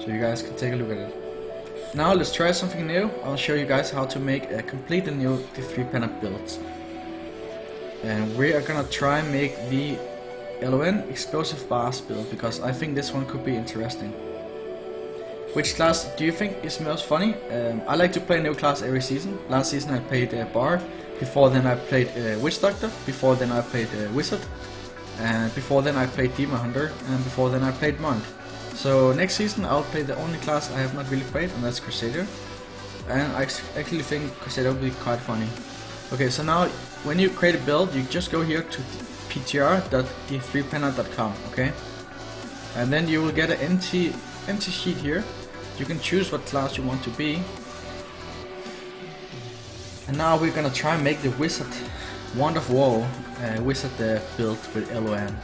so you guys can take a look at it. Now let's try something new. I'll show you guys how to make a completely new d3planner build. And we are gonna try and make the LON explosive blast build, because I think this one could be interesting. Which class do you think is most funny? I like to play a new class every season. Last season I played Bar, before then I played Witch Doctor, before then I played Wizard, and before then I played Demon Hunter, and before then I played Monk. So next season I'll play the only class I have not really played, and that's Crusader. And I actually think Crusader will be quite funny. Okay, so now when you create a build, you just go here to ptr.d3planner.com, okay? And then you will get an empty sheet here. You can choose what class you want to be. And now we're gonna try and make the Wizard Wand of Woe Wizard build with LON.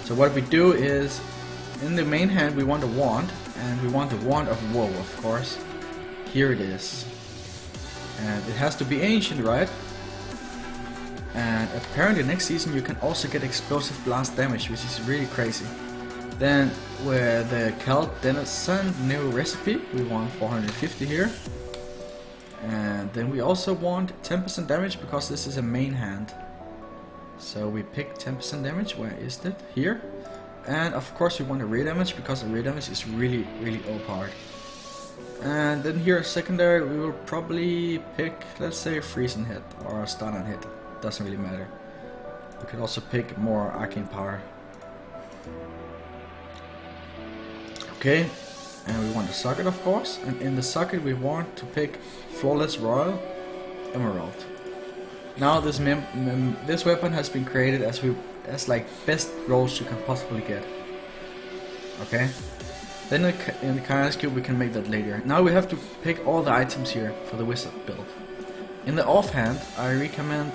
So what we do is, in the main hand we want a wand, and we want the Wand of Woe, of course. Here it is. And it has to be ancient, right? And apparently next season you can also get explosive blast damage, which is really crazy. Then with the Celt Denizen new recipe, we want 450 here. And then we also want 10% damage, because this is a main hand. So we pick 10% damage. Where is it? Here. And of course we want a rear damage, because the rear damage is really overpowered. And then here secondary we will probably pick, let's say, a freezing hit or a stun and hit. Doesn't really matter. We could also pick more arcane power. Okay, and we want the socket, of course, and in the socket we want to pick Flawless Royal Emerald. Now this this weapon has been created as like best rolls you can possibly get. Okay, then in the Chaos Cube we can make that later. Now we have to pick all the items here for the Wizard build. In the Offhand I recommend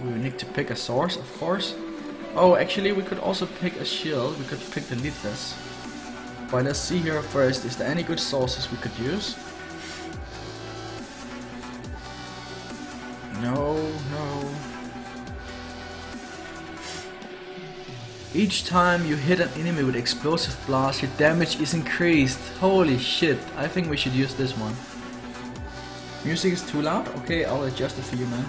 we need to pick a source, of course. Oh, actually we could also pick a shield. We could pick the Leadless. But let's see here first, is there any good sources we could use? No. Each time you hit an enemy with explosive blast, your damage is increased. Holy shit, I think we should use this one. Music is too loud? Okay, I'll adjust it for you, man.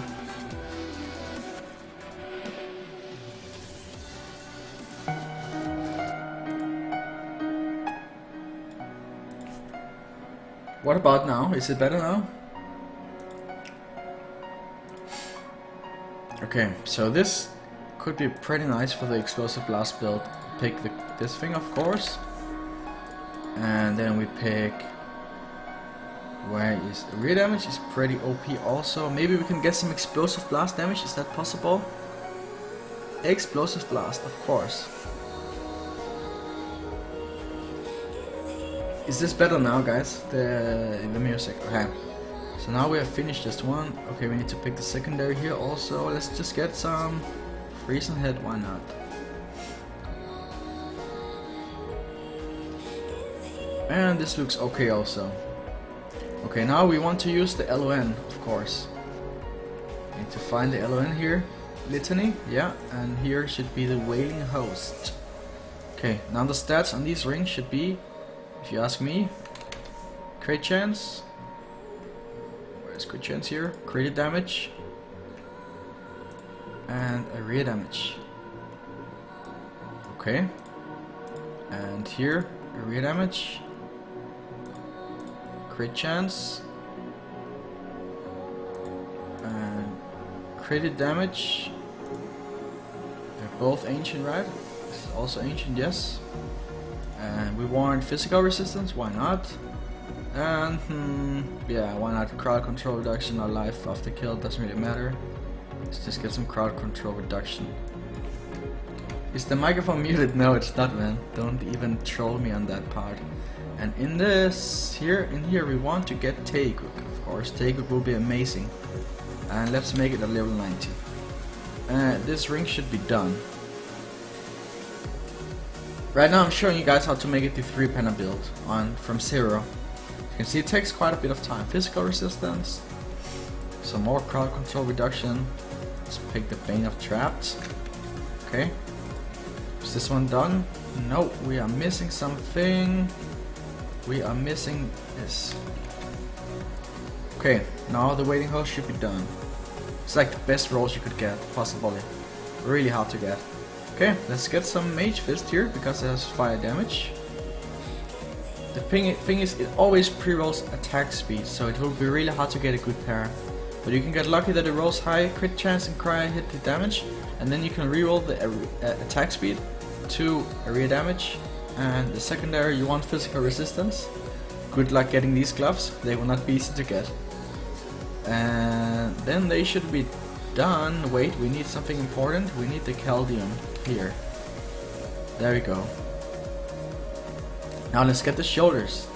What about now? Is it better now? Okay, so this could be pretty nice for the explosive blast build. Pick this thing, of course, and then we pick. Where is rear damage? Is pretty OP also. Maybe we can get some explosive blast damage. Is that possible? Explosive blast, of course. Is this better now, guys? The music. Okay. So now we have finished this one. Okay, we need to pick the secondary here also. Let's just get some freezing head. Why not? And this looks okay also. Okay, now we want to use the LON, of course. Need to find the LON here. Litany, yeah, and here should be the Wailing Host. Okay, now the stats on these rings should be, if you ask me, crit chance. Where's crit chance here? Crit damage. And a rear damage. Okay. And here, a rear damage. Crit chance. And crit damage. They're both ancient, right? This is also ancient, yes. And we want physical resistance, why not? And yeah, why not crowd control reduction or life after kill, doesn't really matter. Let's just get some crowd control reduction. Is the microphone muted? No, it's not, man. Don't even troll me on that part. And in this, in here we want to get Taegook, of course. Taegook will be amazing. And let's make it a level 90. This ring should be done. Right now I'm showing you guys how to make it the 3-panel build from 0. You can see it takes quite a bit of time. Physical resistance, some more crowd control reduction. Let's pick the Bane of Trapped. Okay. Is this one done? No, we are missing something. We are missing this. Okay, now the waiting hole should be done. It's like the best rolls you could get, possibly. Really hard to get. Okay, let's get some Mage Fist here, because it has fire damage. The thing is, it always pre-rolls attack speed, so it will be really hard to get a good pair. But you can get lucky that it rolls high crit chance and high hit damage, and then you can re-roll the attack speed to area damage. And the secondary, you want physical resistance. Good luck getting these gloves, they will not be easy to get. And then they should be done. Wait, we need something important. We need the Caldium here. There we go. Now let's get the shoulders.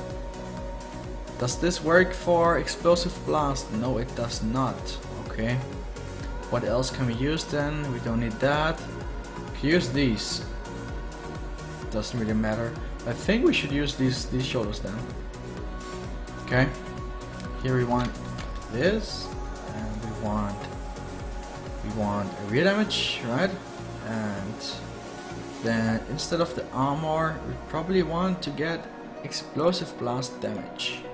Does this work for explosive blast? No, it does not. Okay. What else can we use then? We don't need that. We can use these. Doesn't really matter. I think we should use these shoulders then. Okay. Here we want this, and we want area damage, right? And then instead of the armor, we probably want to get explosive blast damage.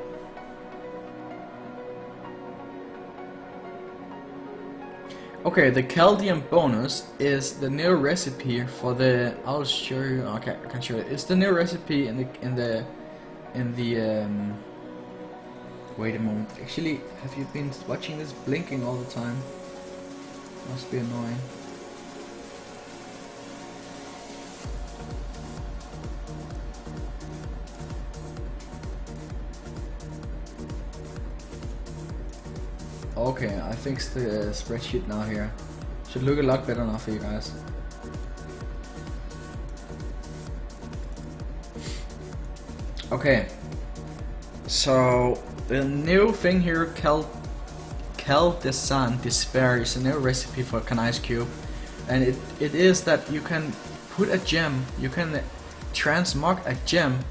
Okay, the Caldium bonus is the new recipe for the. I'll show you. Okay, I can show you. It's the new recipe in the. Wait a moment. Actually, have you been watching this blinking all the time? Must be annoying. Okay, I fixed the spreadsheet now here. Should look a lot better now for you guys. Okay, so the new thing here, Caldesan Despair, is a new recipe for Kanai's Cube, and it is that you can put a gem, you can transmog a gem,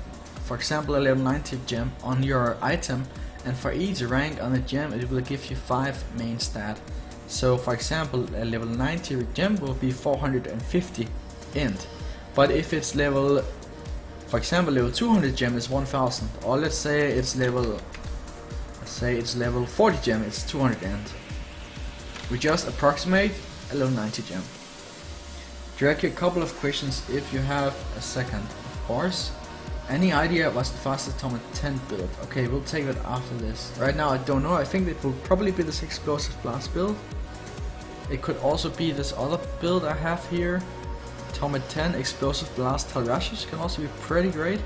for example a level 90 gem, on your item, and for each rank on the gem it will give you 5 main stat. So for example a level 90 gem will be 450 int, but if it's level, for example level 200 gem is 1000, or let's say it's level 40 gem, it's 200 int. We just approximate a level 90 gem. Direct you a couple of questions if you have a second, of course. Any idea what's the fastest Torment 10 build? Okay, we'll take that after this. Right now I don't know, I think it will probably be this explosive blast build. It could also be this other build I have here. Torment 10 explosive blast Talrashis can also be pretty great.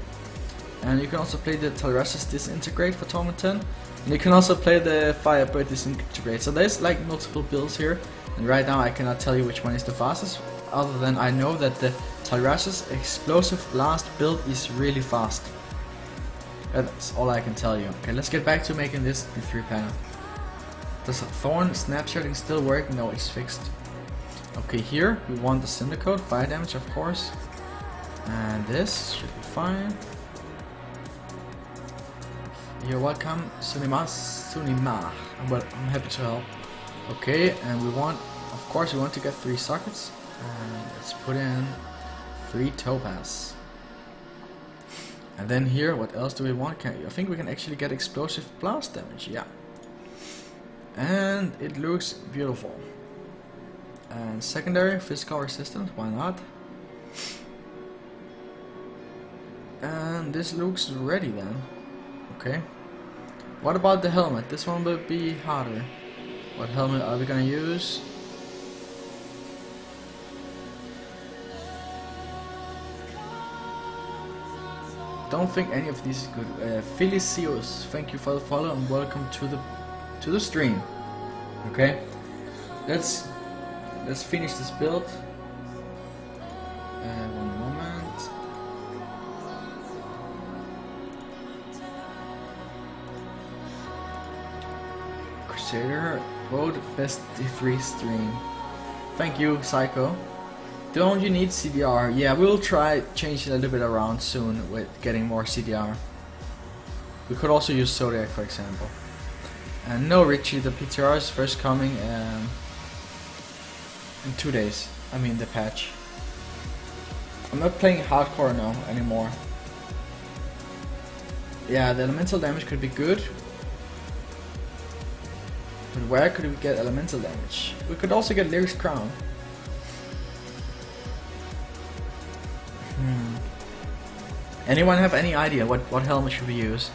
And you can also play the Talrashis disintegrate for Torment 10. And you can also play the Firebird disintegrate. So there's like multiple builds here. And right now I cannot tell you which one is the fastest, other than I know that the Talrashis explosive blast build is really fast. That's all I can tell you. Okay, let's get back to making this d3 planner. Does Thorn snapshotting still work? No, it's fixed. Okay, here we want the Syndicate, fire damage of course. And this should be fine. You're welcome, Sunima. I'm happy to help. Okay, and we want, of course we want to get 3 sockets. And let's put in 3 topaz. And then here, what else do we want? I think we can actually get explosive blast damage, yeah. And it looks beautiful. And secondary, physical resistance, why not? And this looks ready then. Okay. What about the helmet? This one will be harder. What helmet are we gonna use? Don't think any of these is good. Felicios, thank you for the follow and welcome to the stream. Okay, let's finish this build. One moment. Crusader, vote best D3 stream. Thank you, Psycho. Don't you need CDR? Yeah, we'll try change it a little bit around soon with getting more CDR. We could also use Zodiac for example. And no, Richie, the PTR is first coming in 2 days. I mean the patch. I'm not playing hardcore now anymore. Yeah, the elemental damage could be good. But where could we get elemental damage? We could also get Lyric's Crown. Anyone have any idea what helmet should we use?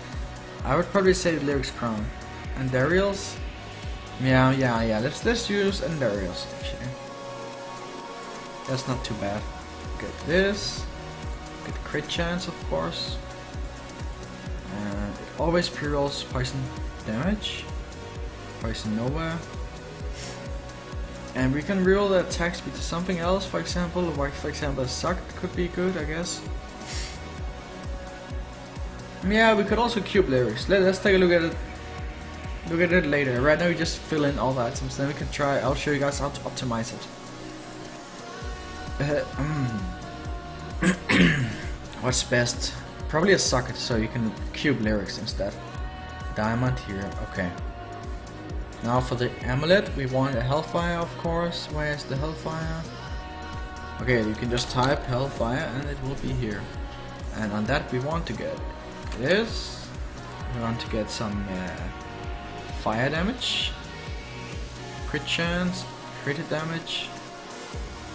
I would probably say Lyric's Crown. And Dariel's? Yeah. Let's use Dariel's actually. That's not too bad. Get this. Get crit chance, of course. And it always pre-rolls poison damage. Poison Nova. And we can reroll the attack speed to something else, for example. Like for example a suck could be good, I guess. Yeah, we could also cube Lyrics. Let's take a look at it. Look at it later. Right now we just fill in all the items, then we can try. I'll show you guys how to optimize it. What's best? Probably a socket, so you can cube Lyrics instead. Diamond here, okay. Now for the Amulet, we want a Hellfire, of course. Where's the Hellfire? Okay, you can just type Hellfire and it will be here. And on that we want to get this. We want to get some fire damage, crit chance, crit damage.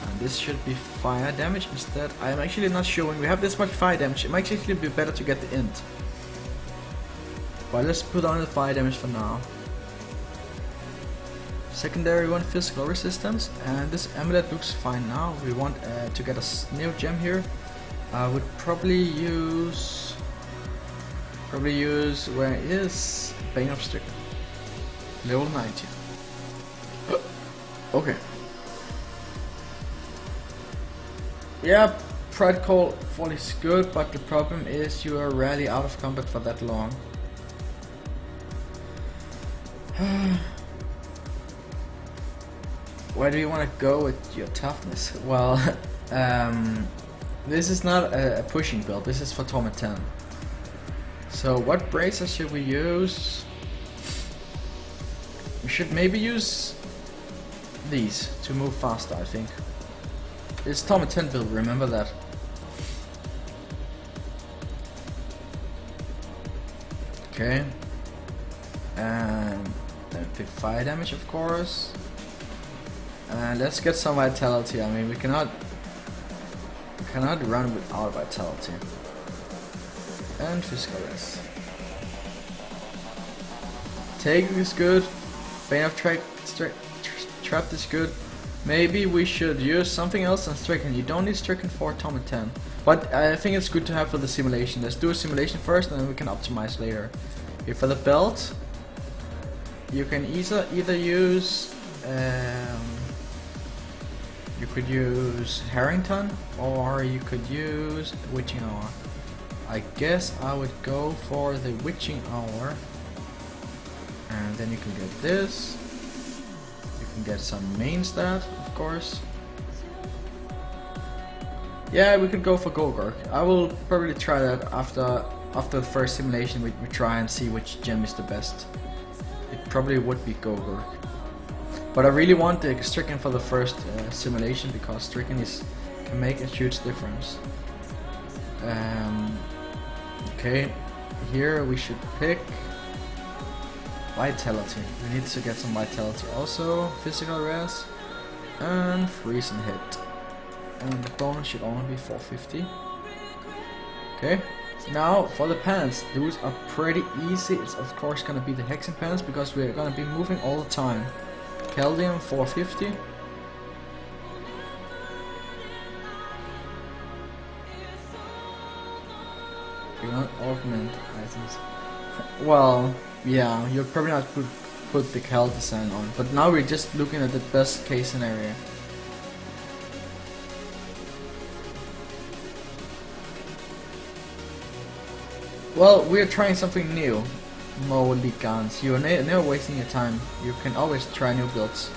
And this should be fire damage instead. I'm actually not showing. We have this much fire damage. It might actually be better to get the int. But let's put on the fire damage for now. Secondary one, physical resistance, and this Amulet looks fine now. We want to get a new gem here. I would probably use where is Bane of Stricken? Level 90. Okay. Yeah, Pride Call Fall is good, but the problem is you are rarely out of combat for that long. Where do you want to go with your toughness? Well, this is not a pushing build, this is for Torment 10. So what bracers should we use? We should maybe use these to move faster, I think. It's Torment 10 build, remember that. Okay. And then pick fire damage, of course. And let's get some vitality. I mean, we cannot run without vitality. And physical rest. Take is good. Bane of Trap is good. Maybe we should use something else than Stricken. You don't need Stricken for Torment 10. But I think it's good to have for the simulation. Let's do a simulation first and then we can optimize later. Okay, for the belt, you can either use you could use Harrington or you could use Witching Hour. I guess I would go for the Witching Hour, and then you can get this. You can get some main stat, of course. Yeah, we could go for Golgurk. I will probably try that after the first simulation. We try and see which gem is the best. It probably would be Golgurk. But I really want the Stricken for the first simulation because Stricken can make a huge difference. Okay, here we should pick Vitality. We need to get some Vitality also, Physical Res, and Freeze and Hit. And the bonus should only be 450. Okay, now for the pants, those are pretty easy. It's of course gonna be the Hexing pants because we're gonna be moving all the time. Caldium 450. You want augment items. Well, yeah, you're probably not put the Cal design on, but now we're just looking at the best case scenario. Well, we're trying something new. More lead guns. You're never wasting your time. You can always try new builds.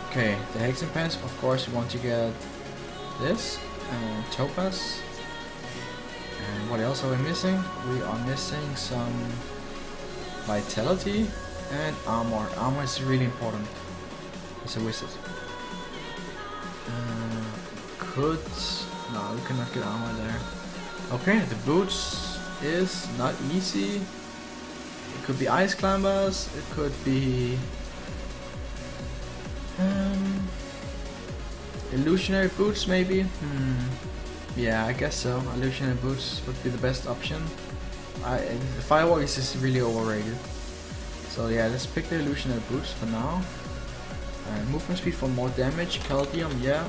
Okay, the Hexing pants, of course you want to get this and Topaz. And what else are we missing? We are missing some Vitality and Armor. Armor is really important as a wizard. No, we cannot get armor there. Okay, the boots. is not easy. It could be ice climbers, it could be illusionary boots maybe. Yeah, I guess so. Illusionary boots would be the best option. The firewall is just really overrated. So yeah, let's pick the illusionary boots for now. Movement speed for more damage, calcium, yeah.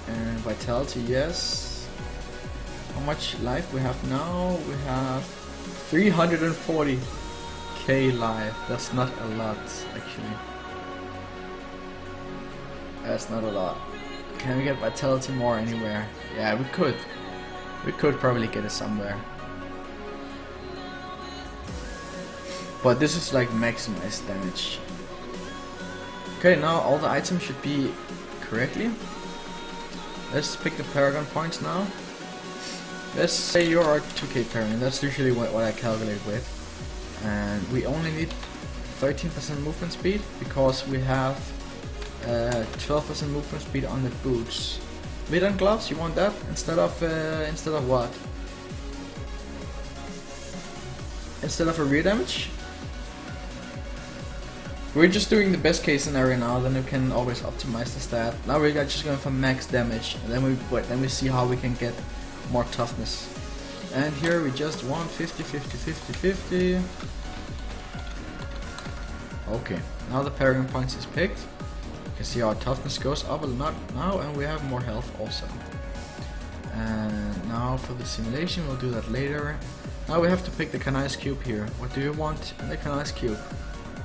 And vitality, yes. How much life we have now? We have 340k life. That's not a lot, actually. That's not a lot. Can we get vitality more anywhere? Yeah, we could. We could probably get it somewhere. But this is like maximized damage. Okay, now all the items should be correctly. Let's pick the Paragon points now. Let's say you are 2k Paragon. That's usually what I calculate with. And we only need 13% movement speed because we have 12% movement speed on the boots. Mid-on gloves, you want that instead of what? Instead of a rear damage? We're just doing the best case scenario now, then we can always optimize the stat. Now we're just going for max damage, and then we see how we can get more toughness. And here we just want 50, 50, 50, 50. Okay, now the Paragon points is picked. You can see our toughness goes up a lot now, and we have more health also. And now for the simulation, we'll do that later. Now we have to pick the Canise Cube here. What do you want in the Canise Cube?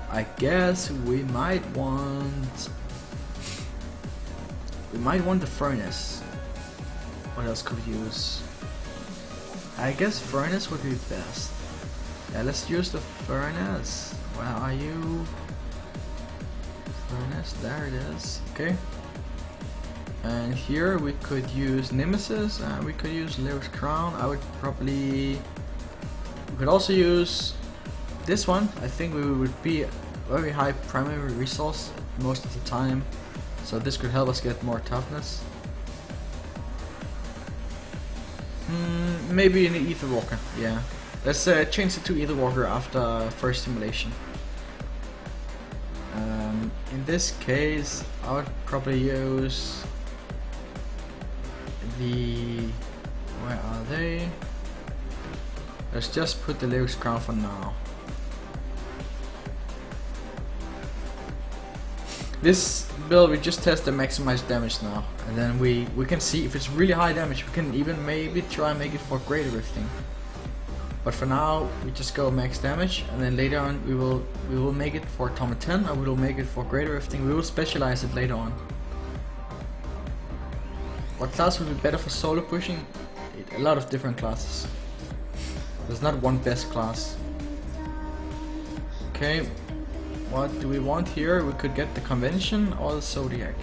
I guess we might want the furnace. What else could we use? I guess furnace would be best. Yeah, let's use the furnace. Where are you? Furnace, there it is. Okay. And here we could use Nemesis and we could use Lyrics Crown. We could also use this one. I think we would be a very high primary resource most of the time, so this could help us get more toughness. Maybe an Ether Walker, yeah. Let's change it to Ether Walker after first simulation. In this case, I would probably use where are they? Let's just put the Lyrics Crown for now. This build we just test the maximized damage now, and then we can see if it's really high damage. We can even maybe try and make it for greater rifting. But for now we just go max damage, and then later on we will make it for Atomic 10, or we will make it for greater rifting. We will specialize it later on. What class would be better for solo pushing? A lot of different classes. There's not one best class. Okay, what do we want here? We could get the Convention or the Zodiac.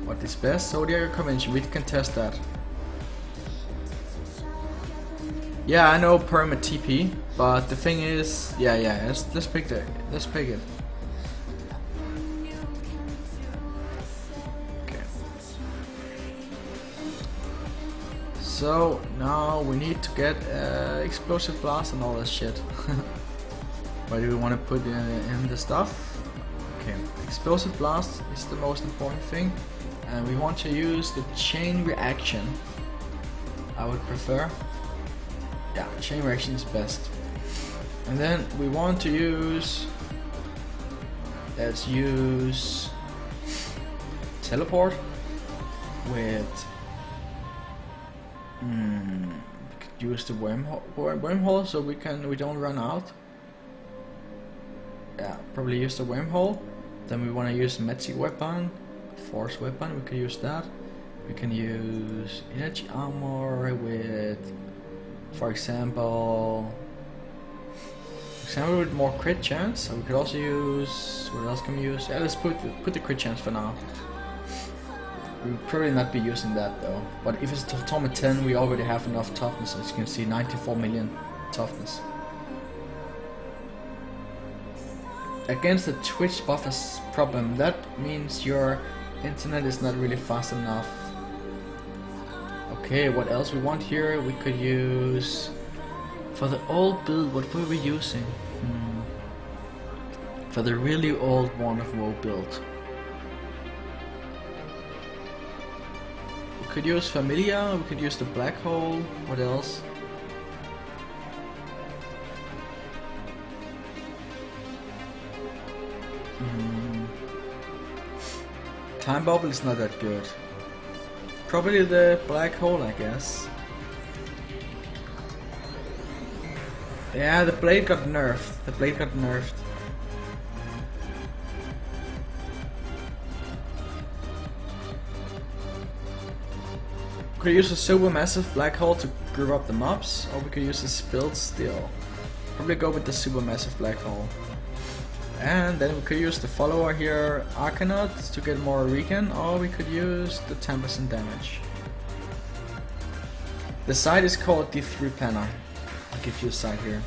What is best, Zodiac or Convention? We can test that. Yeah, I know perma TP, but the thing is, yeah, let's pick it. So now we need to get explosive blast and all that shit. Where do we want to put in the stuff? Okay, explosive blast is the most important thing, and we want to use the chain reaction. I would prefer. Yeah, chain reaction is best. And then we want to use. Let's use teleport with. We could use the wormhole so we don't run out. Yeah, probably use the wormhole. Then we want to use magic weapon, force weapon. We could use that. We can use energy armor with, for example, with more crit chance. So we could also use. What else can we use? Yeah, let's put the crit chance for now. We'll probably not be using that though. But if it's Atomic 10, we already have enough toughness. As you can see, 94 million toughness. Against the Twitch buffers problem, that means your internet is not really fast enough. Okay, what else we want here? We could use... For the old build, what were we using? For the really old Wand of Woe build. We could use Familia, we could use the Black Hole, what else? Time Bubble is not that good. Probably the Black Hole, I guess. Yeah, the blade got nerfed. The blade got nerfed. We could use a supermassive black hole to group up the mobs, or we could use a spilled steel. Probably go with the supermassive black hole. And then we could use the follower here, Arcanaut, to get more regen, or we could use the 10% damage. The site is called d3planner. I'll give you a site here.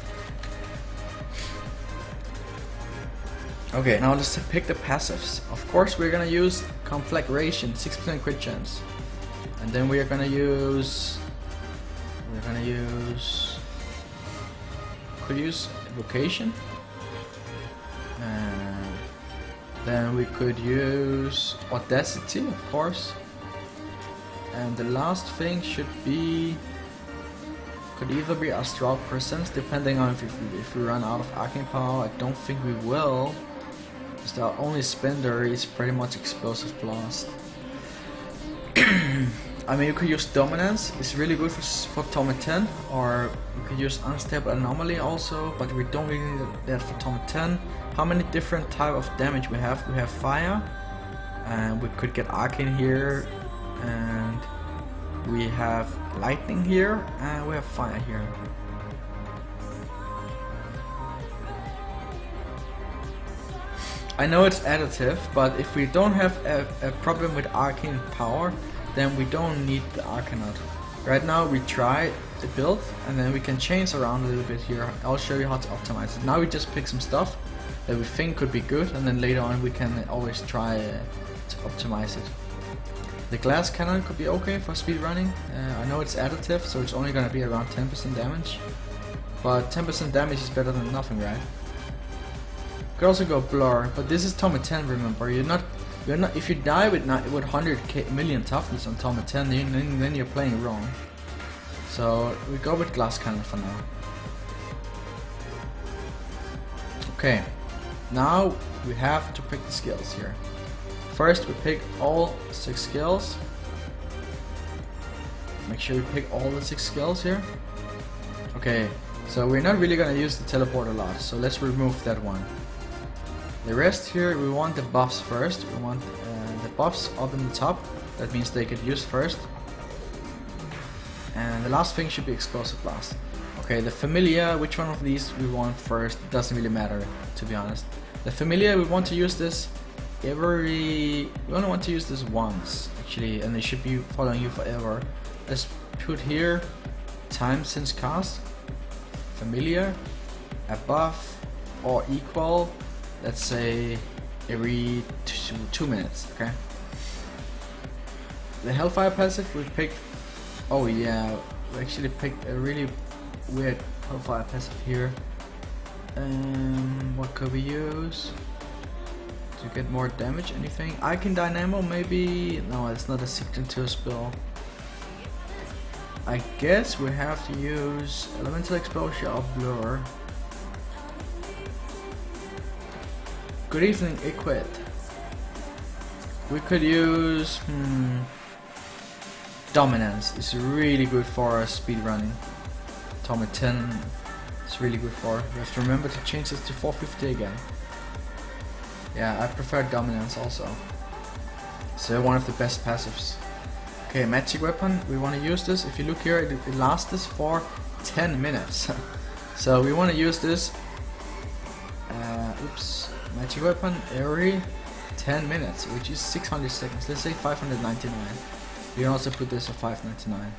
Okay, now let's pick the passives. Of course we're gonna use Conflagration, 6% crit chance. And then we are gonna use... Could use Evocation. And then we could use Audacity, of course. And the last thing should be... Could either be Astral Presence, depending on if we run out of Arcane Power. I don't think we will. Because our only spender is pretty much Explosive Blast. I mean, you could use Dominance, it's really good for Torment 10, or you could use Unstable Anomaly also, but we don't really need that for Torment 10. How many different type of damage we have? We have Fire, and we could get Arcane here, and we have Lightning here, and we have Fire here. I know it's additive, but if we don't have a problem with Arcane Power, then we don't need the Arcanaut. Right now we try the build, and then we can change around a little bit here. I'll show you how to optimize it. Now we just pick some stuff that we think could be good, and then later on we can always try to optimize it. The glass cannon could be okay for speed running. I know it's additive, so it's only gonna be around 10% damage, but 10% damage is better than nothing, right? Could also go blur, but this is Torment 10. Remember, you're not. If you die with 100 million toughness on Torment 10, then you're playing wrong. So we go with glass cannon for now. Okay, now we have to pick the skills here. First, we pick all 6 skills. Make sure we pick all the 6 skills here. Okay, so we're not really gonna use the teleport a lot, so let's remove that one. The rest here, we want the buffs first. We want the buffs up in the top. That means they get used first. And the last thing should be Explosive Blast. Okay, the Familia, which one of these we want first, doesn't really matter, to be honest. The Familia, we want to use this we only want to use this once, actually, and they should be following you forever. Let's put here, time since cast, Familiar, above or equal. Let's say every 2 minutes, okay? The Hellfire passive we picked, oh yeah, we actually picked a really weird Hellfire passive here. What could we use to get more damage? Anything? Icon Dynamo maybe? No, it's not a signature spell. I guess we have to use Elemental Exposure or Blur. Good evening, Equid. We could use Dominance. It's really good for speed running. Torment 10 it's really good for. You have to remember to change this to 450 again. Yeah, I prefer Dominance also. So one of the best passives. Okay, Magic Weapon. We want to use this. If you look here, it lasts us for 10 minutes. So we want to use this. Magic Weapon every 10 minutes, which is 600 seconds. Let's say 599. We can also put this at 599.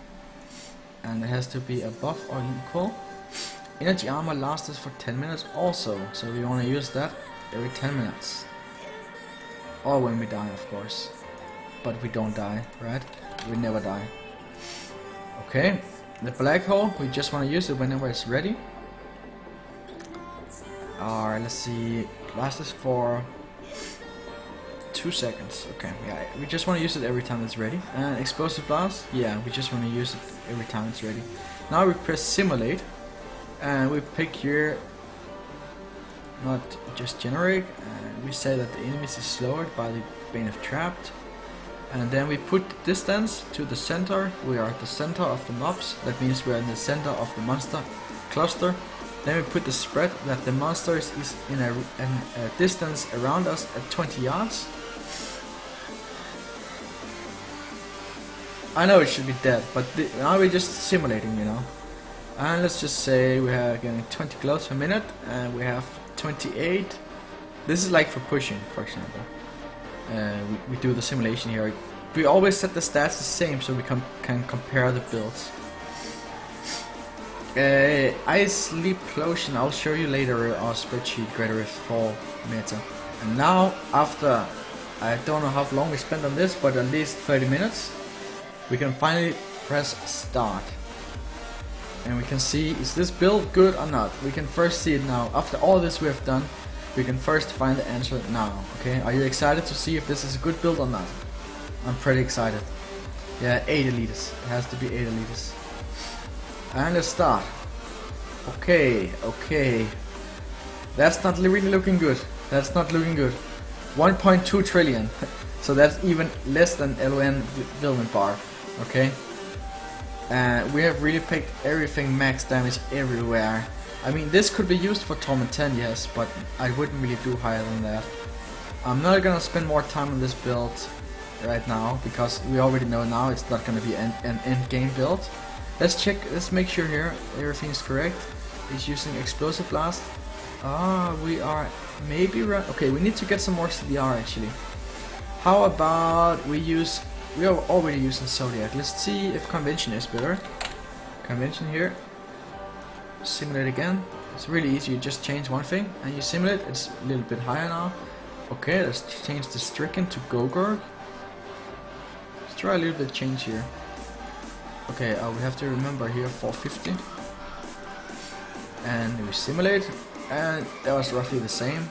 And it has to be above or equal. Energy Armor lasts us for 10 minutes also, so we want to use that every 10 minutes. Or when we die, of course. But we don't die, right? We never die. Okay, the black hole, we just want to use it whenever it's ready. Alright, let's see, last is for 2 seconds. Okay, yeah, we just want to use it every time it's ready. And explosive blast, yeah, we just want to use it every time it's ready. Now we press simulate, and we pick here, not just generic, and we say that the enemies is slowed by the Bane of Trapped. And then we put the distance to the center. We are at the center of the mobs. That means we are in the center of the monster cluster. Then we put the spread that the monster is in a distance around us at 20 yards. I know it should be dead, but now we're just simulating, you know. And let's just say we are getting 20 glows per minute, and we have 28. This is like for pushing, for example. We do the simulation here. We always set the stats the same so we can compare the builds. Ice Sleep Potion, I'll show you later our spreadsheet Greater Rift 4 meta. And now, after I don't know how long we spent on this, but at least 30 minutes, we can finally press start. And we can see, is this build good or not? We can first see it now. After all this we have done, we can first find the answer now. Okay, are you excited to see if this is a good build or not? I'm pretty excited. Yeah, 8 elitists. It has to be 8 elitists. And let's start. Okay, okay. That's not really looking good. That's not looking good. 1.2 trillion. So that's even less than LON building bar. Okay. We have really picked everything max damage everywhere. I mean, this could be used for Torment 10, yes, but I wouldn't really do higher than that. I'm not gonna spend more time on this build right now, because we already know now it's not gonna be an end game build. Let's check, let's make sure here everything is correct. It's using Explosive Blast. We are maybe right. Okay, we need to get some more CDR actually. How about we are already using Zodiac. Let's see if Convention is better. Convention here. Simulate again. It's really easy, you just change one thing and you simulate. It's a little bit higher now. Okay, let's change the Stricken to Gogurk. Let's try a little bit change here. Okay, we have to remember here 450. And we simulate, and that was roughly the same.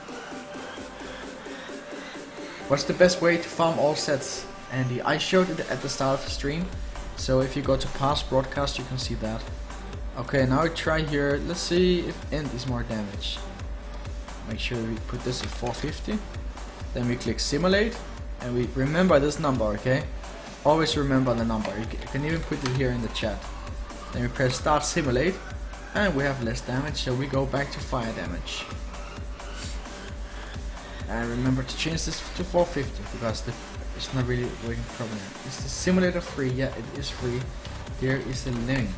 What's the best way to farm all sets, Andy? I showed it at the start of the stream, so if you go to past broadcast you can see that. Okay, now we try here, let's see if end is more damage. Make sure we put this at 450. Then we click simulate, and we remember this number, okay? Always remember the number, you can even put it here in the chat. Then we press start simulate, and we have less damage, so we go back to fire damage. And remember to change this to 450, because it's not really working properly. Is the simulator free? Yeah, it is free. Here is the link.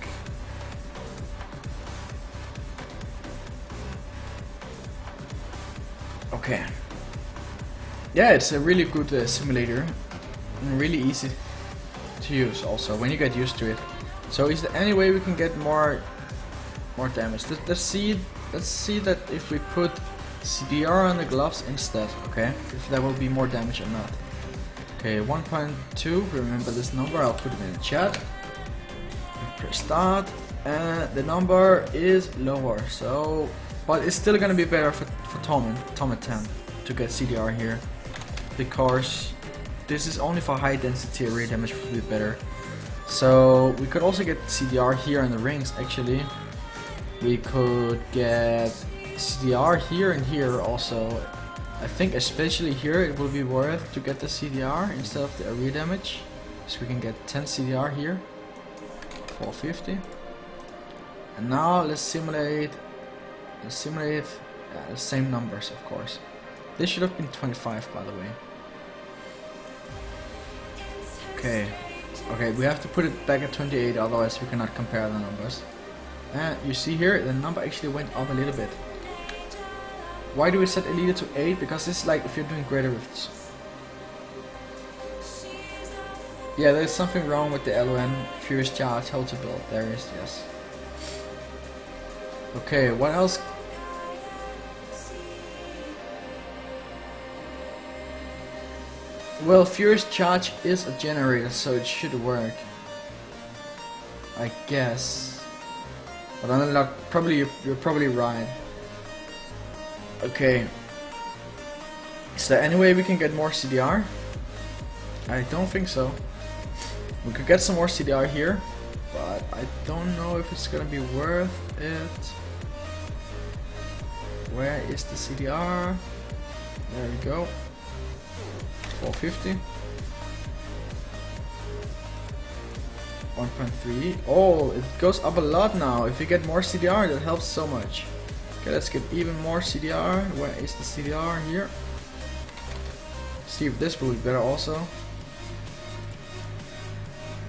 Okay. Yeah, it's a really good simulator, and really easy to use also when you get used to it. So is there any way we can get more damage? Let's see that if we put CDR on the gloves instead, okay? If that will be more damage or not. Okay, 1.2, remember this number, I'll put it in the chat. Press start, and the number is lower, so but it's still gonna be better for Torment 10 to get CDR here, because this is only for high density area damage would be better. So we could also get CDR here in the rings actually. We could get CDR here and here also. I think especially here it will be worth to get the CDR instead of the area damage. So we can get 10 CDR here. 450. And now let's simulate. The same numbers, of course. This should have been 25, by the way. Okay, we have to put it back at 28, otherwise we cannot compare the numbers. And you see here, the number actually went up a little bit. Why do we set Elite to 8? Because this is like if you're doing Greater Rifts. Yeah, there's something wrong with the LON Furious Charge, how to build. There is, yes. Okay, what else? Well, Furious Charge is a generator, so it should work. I guess. But I'm not, probably you're probably right. Okay. Is there any way we can get more CDR? I don't think so. We could get some more CDR here, but I don't know if it's gonna be worth it. Where is the CDR? There we go. 450. 1.3. Oh, it goes up a lot now. If you get more CDR, that helps so much. Okay, let's get even more CDR. Where is the CDR? Here. See if this will be better also.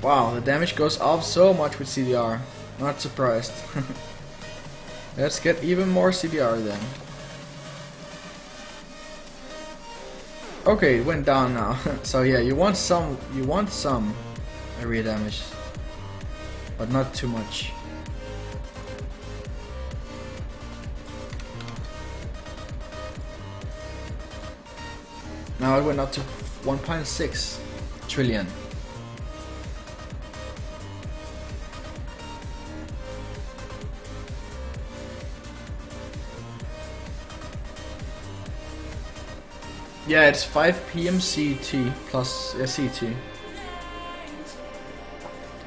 Wow, the damage goes up so much with CDR. Not surprised. Let's get even more CDR then. Okay, it went down now. So yeah, you want some area damage, but not too much. Now it went up to 1.6 trillion. Yeah, it's 5 PM CT plus CT.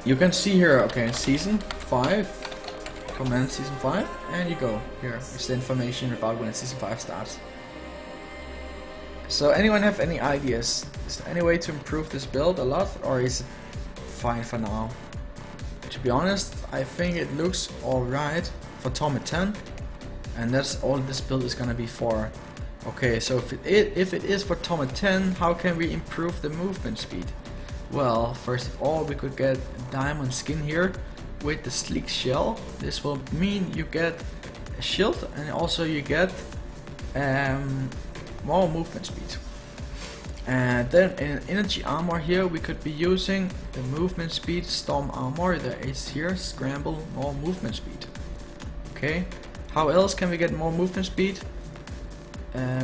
You can see here, okay, season 5, command season 5, and you go here. It's the information about when season 5 starts. So anyone have any ideas? Is there any way to improve this build a lot, or is it fine for now? To be honest, I think it looks alright for Torment 10, and that's all this build is gonna be for. Okay, so if it is for Torment 10, how can we improve the movement speed? Well, first of all, we could get a diamond skin here with the sleek shell. This will mean you get a shield, and also you get more movement speed. And then in energy armor here, we could be using the movement speed storm armor that is here, scramble, more movement speed. Okay, how else can we get more movement speed?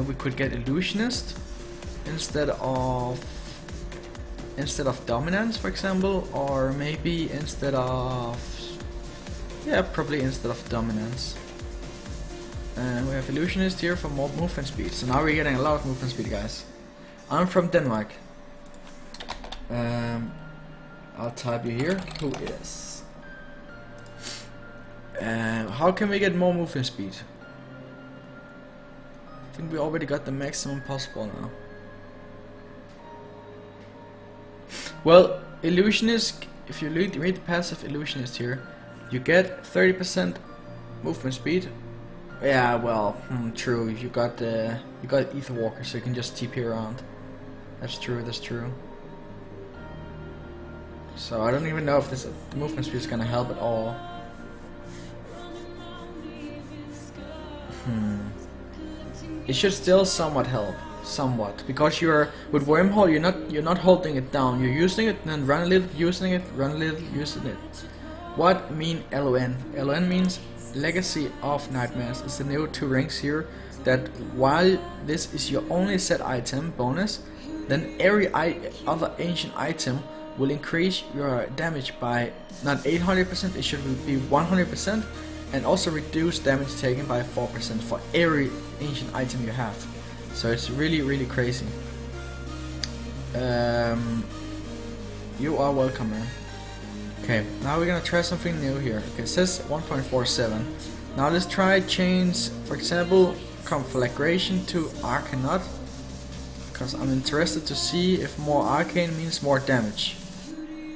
We could get illusionist instead of dominance, for example, or maybe instead of, yeah, probably instead of dominance. And we have illusionist here for more movement speed. So now we're getting a lot of movement speed, guys. I'm from Denmark. I'll type you here. Who is? How can we get more movement speed? I think we already got the maximum possible now. Well, illusionist, if you read the passive illusionist here, you get 30% movement speed. Yeah, well, true. You got ether walker, so you can just TP around. That's true. That's true. So I don't even know if the movement speed is gonna help at all. It should still somewhat help, because you're with wormhole. You're not holding it down. You're using it, and then run a little, using it, run a little, using it. What mean LON? LON means Legacy of Nightmares. It's the new 2 ranks here. That while this is your only set item bonus, then every other ancient item will increase your damage by not 800%. It should be 100%. And also reduce damage taken by 4% for every ancient item you have. So it's really crazy. You are welcome, man. Okay, now we're gonna try something new here. Okay, it says 1.47. Now let's try change, for example, conflagration to arcanaut, because I'm interested to see if more arcane means more damage.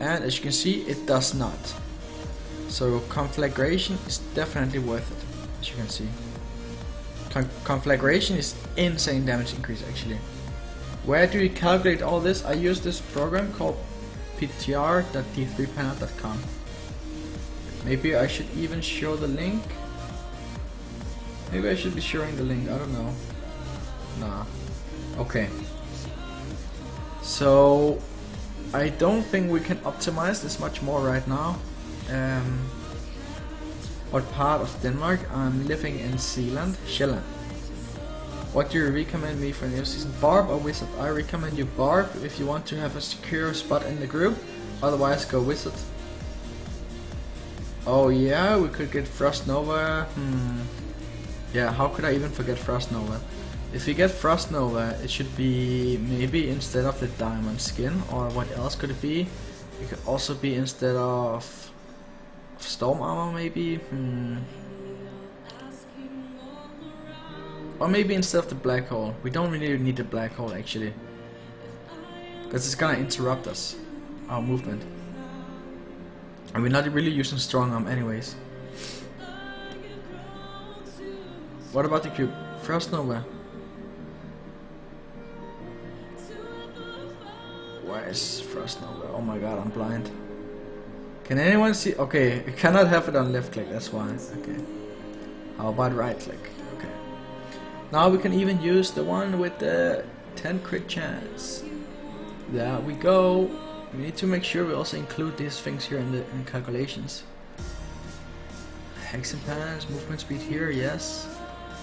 And as you can see, it does not. So conflagration is definitely worth it, as you can see. Conflagration is insane damage increase actually. Where do you calculate all this? I use this program called ptr.d3planner.com. Maybe I should even show the link. Maybe I should be showing the link, I don't know. Nah. Okay. So I don't think we can optimize this much more right now. What part of Denmark? I'm living in Zealand, Sjælland. What do you recommend me for new season? Barb or Wizard? I recommend you Barb if you want to have a secure spot in the group. Otherwise go Wizard. Oh yeah, we could get Frost Nova. Yeah, how could I even forget Frost Nova? If we get Frost Nova, it should be maybe instead of the diamond skin, or what else could it be? It could also be instead of storm armor, maybe. Or maybe instead of the black hole. We don't really need the black hole actually, because it's gonna interrupt us, our movement. And we're not really using strong arm anyways. What about the cube? Frost Nova. Where is Frost Nova? Oh my god, I'm blind. Can anyone see? Okay, we cannot have it on left click, that's why. Okay. How about right click? Okay. Now we can even use the one with the 10 crit chance. There we go. We need to make sure we also include these things here in the calculations. Hexing pants, movement speed here, yes.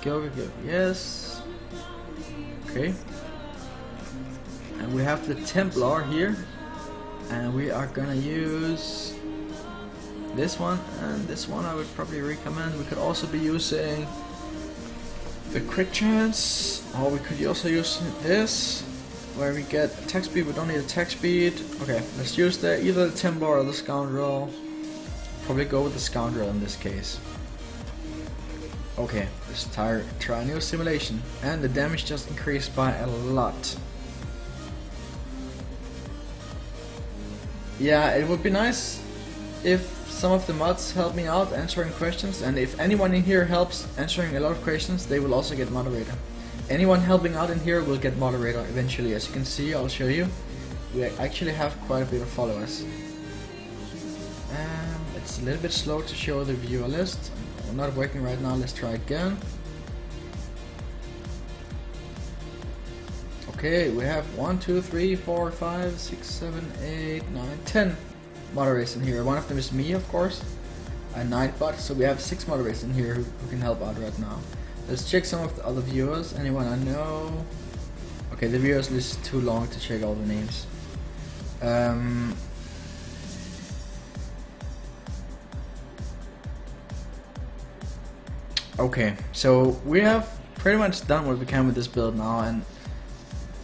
Go, yes. Okay. And we have the Templar here. And we are gonna use this one and this one. I would probably recommend. We could also be using the crit chance, or we could also use this, where we get attack speed. We don't need attack speed. Okay, let's use either the Templar or the Scoundrel. Probably go with the Scoundrel in this case. Okay, let's try a new simulation, and the damage just increased by a lot. Yeah, it would be nice if some of the mods help me out answering questions, and if anyone in here helps answering a lot of questions, they will also get moderator. Anyone helping out in here will get moderator eventually. As you can see, I'll show you. We actually have quite a bit of followers. It's a little bit slow to show the viewer list. We're not working right now, let's try again. Okay, we have 1, 2, 3, 4, 5, 6, 7, 8, 9, 10 moderators in here. One of them is me, of course, and Nightbot, so we have 6 moderators in here who can help out right now. Let's check some of the other viewers. Anyone I know? Okay, the viewers list is too long to check all the names. Okay, so we have pretty much done what we can with this build now, and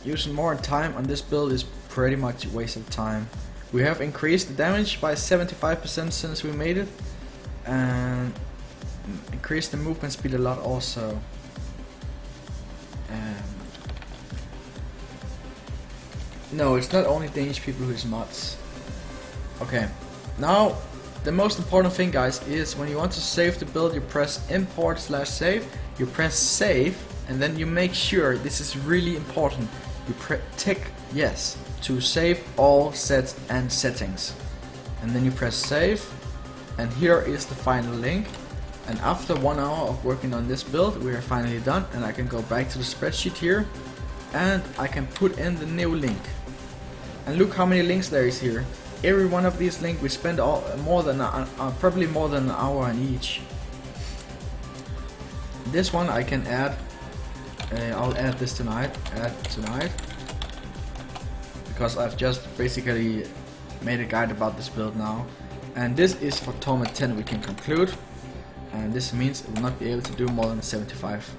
using more time on this build is pretty much a waste of time. We have increased the damage by 75% since we made it, and increased the movement speed a lot also. No, it's not only Danish people who use mods. Okay, now the most important thing, guys, is when you want to save the build, you press import/save, you press save, and then you make sure, this is really important, you tick yes to save all sets and settings, and then you press save, and here is the final link. And after 1 hour of working on this build, we are finally done, and I can go back to the spreadsheet here, and I can put in the new link. And look how many links there is here. Every one of these links we spend probably more than an hour on each. This one I can add. I'll add this tonight. Because I've just basically made a guide about this build now. And this is for Torment 10 we can conclude. And this means it will not be able to do more than 75.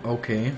Okay.